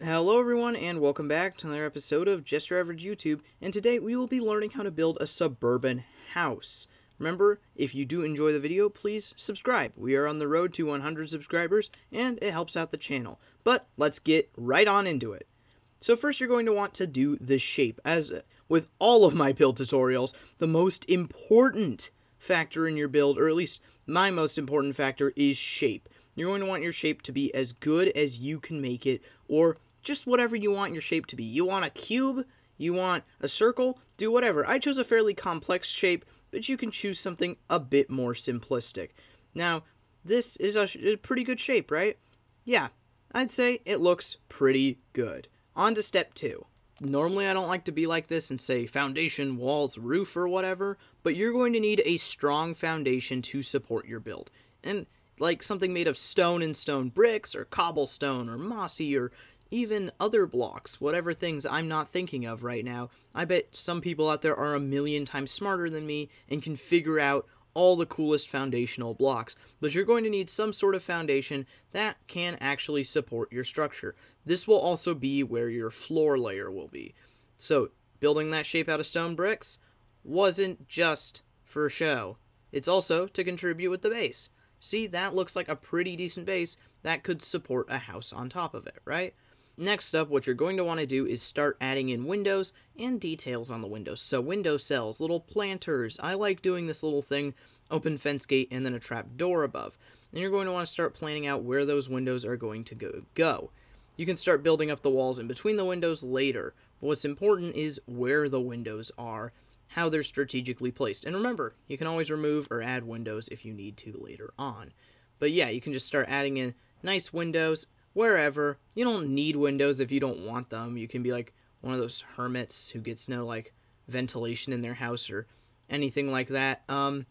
Hello everyone and welcome back to another episode of Just Your Average YouTube, and today we will be learning how to build a suburban house. Remember, if you do enjoy the video, please subscribe. We are on the road to 100 subscribers and it helps out the channel. But let's get right on into it. So first you're going to want to do the shape. As with all of my build tutorials, the most important factor in your build, or at least my most important factor, is shape. You're going to want your shape to be as good as you can make it, or just whatever you want your shape to be. You want a cube? You want a circle? Do whatever. I chose a fairly complex shape, but you can choose something a bit more simplistic. Now, this is a pretty good shape, right? Yeah, I'd say it looks pretty good. On to step 2. Normally I don't like to be like this and say foundation, walls, roof, or whatever, but you're going to need a strong foundation to support your build. And like something made of stone and stone bricks, or cobblestone, or mossy, or even other blocks, whatever things I'm not thinking of right now. I bet some people out there are a million times smarter than me and can figure out all the coolest foundational blocks. But you're going to need some sort of foundation that can actually support your structure. This will also be where your floor layer will be. So, building that shape out of stone bricks wasn't just for show. It's also to contribute with the base. See, that looks like a pretty decent base that could support a house on top of it, right? Next up, what you're going to want to do is start adding in windows and details on the windows. So window cells, little planters. I like doing this little thing, open fence gate, and then a trap door above. And you're going to want to start planning out where those windows are going to go. You can start building up the walls in between the windows later. But what's important is where the windows are, how they're strategically placed. And remember, you can always remove or add windows if you need to later on. But yeah, you can just start adding in nice windows wherever. You don't need windows if you don't want them. You can be like one of those hermits who gets no like ventilation in their house or anything like that. Don't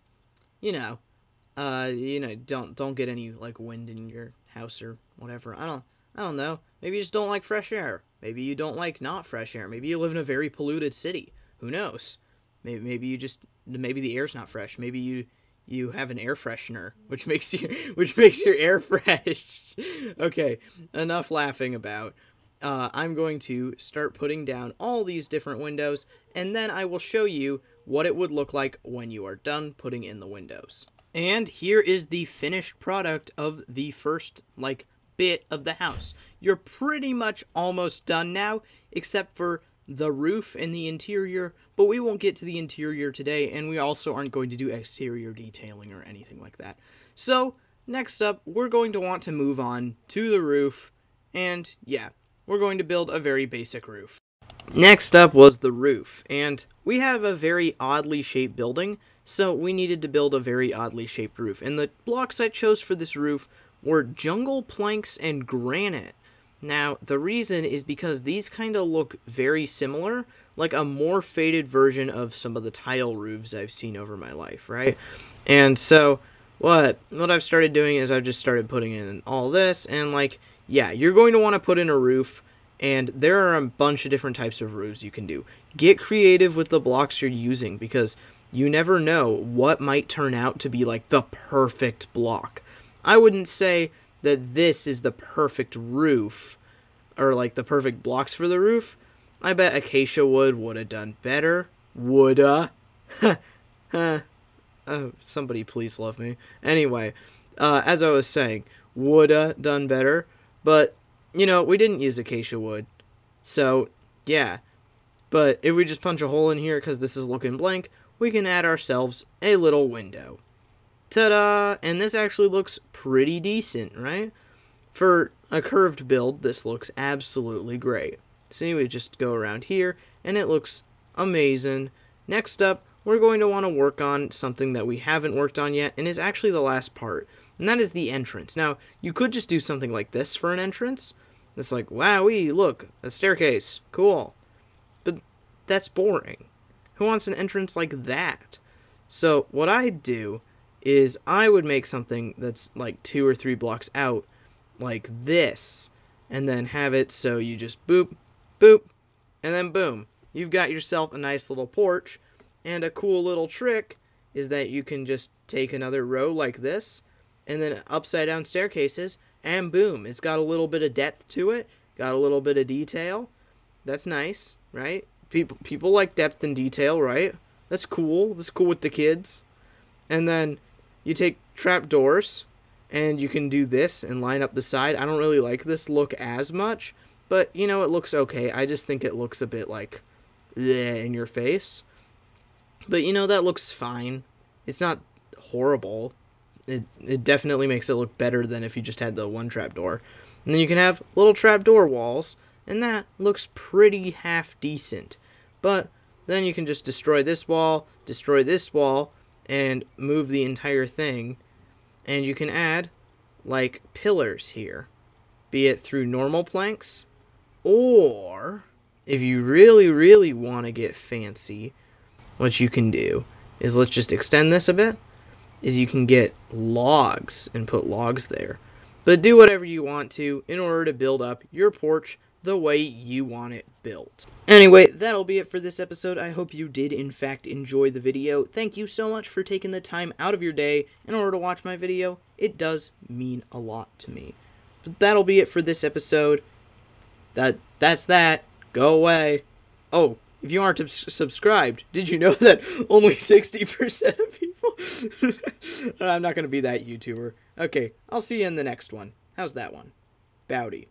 get any like wind in your house or whatever. I don't know. Maybe you just don't like fresh air. Maybe you don't like not fresh air. Maybe you live in a very polluted city. Who knows? Maybe the air's not fresh. Maybe you have an air freshener, which makes your air fresh. Okay, enough laughing about. I'm going to start putting down all these different windows, and then I will show you what it would look like when you are done putting in the windows. And here is the finished product of the first, bit of the house. You're pretty much almost done now, except for the roof and the interior, but we won't get to the interior today, and we also aren't going to do exterior detailing or anything like that. So, next up, we're going to want to move on to the roof, and yeah, we're going to build a very basic roof. Next up was the roof, and we have a very oddly shaped building, so we needed to build a very oddly shaped roof, and the blocks I chose for this roof were jungle planks and granite. Now, the reason is because these kind of look very similar, like a more faded version of some of the tile roofs I've seen over my life, right? And so, what I've started doing is I've just started putting in all this, and yeah, you're going to want to put in a roof, and there are a bunch of different types of roofs you can do. Get creative with the blocks you're using, because you never know what might turn out to be like the perfect block. I wouldn't say that this is the perfect roof, or like the perfect blocks for the roof. I bet acacia wood would have done better. Woulda. Somebody please love me. Anyway, as I was saying, woulda done better, but, we didn't use acacia wood. So, yeah. But if we just punch a hole in here because this is looking blank, we can add ourselves a little window. Ta-da! And this actually looks pretty decent, right? For a curved build, this looks absolutely great. See, we just go around here, and it looks amazing. Next up, we're going to want to work on something that we haven't worked on yet, and is actually the last part, and that is the entrance. Now, you could just do something like this for an entrance. It's like, wowee, look, a staircase, cool. But that's boring. Who wants an entrance like that? So, what I'd do is I would make something that's like 2 or 3 blocks out, like this, and then have it so you just boop, boop, and then boom. You've got yourself a nice little porch, and a cool little trick is that you can just take another row like this, and then upside down staircases, and boom, it's got a little bit of depth to it, Got a little bit of detail. That's nice, right? People like depth and detail, right? That's cool. That's cool with the kids. And then you take trapdoors, and you can do this and line up the side. I don't really like this look as much, but, you know, it looks okay. I just think it looks a bit like, bleh, in your face. But, you know, that looks fine. It's not horrible. It definitely makes it look better than if you just had the one trapdoor. And then you can have little trapdoor walls, and that looks pretty half decent. But then you can just destroy this wall, and move the entire thing. And you can add, like, pillars here. Be it through normal planks, or if you really, really want to get fancy, what you can do is, let's just extend this a bit, is you can get logs and put logs there. But do whatever you want to in order to build up your porch the way you want it built. Anyway, that'll be it for this episode. I hope you did, in fact, enjoy the video. Thank you so much for taking the time out of your day in order to watch my video. It does mean a lot to me. But that'll be it for this episode. That's that. Go away. Oh, if you aren't subscribed, did you know that only 60% of people... I'm not going to be that YouTuber. Okay, I'll see you in the next one. How's that one? Bowdy.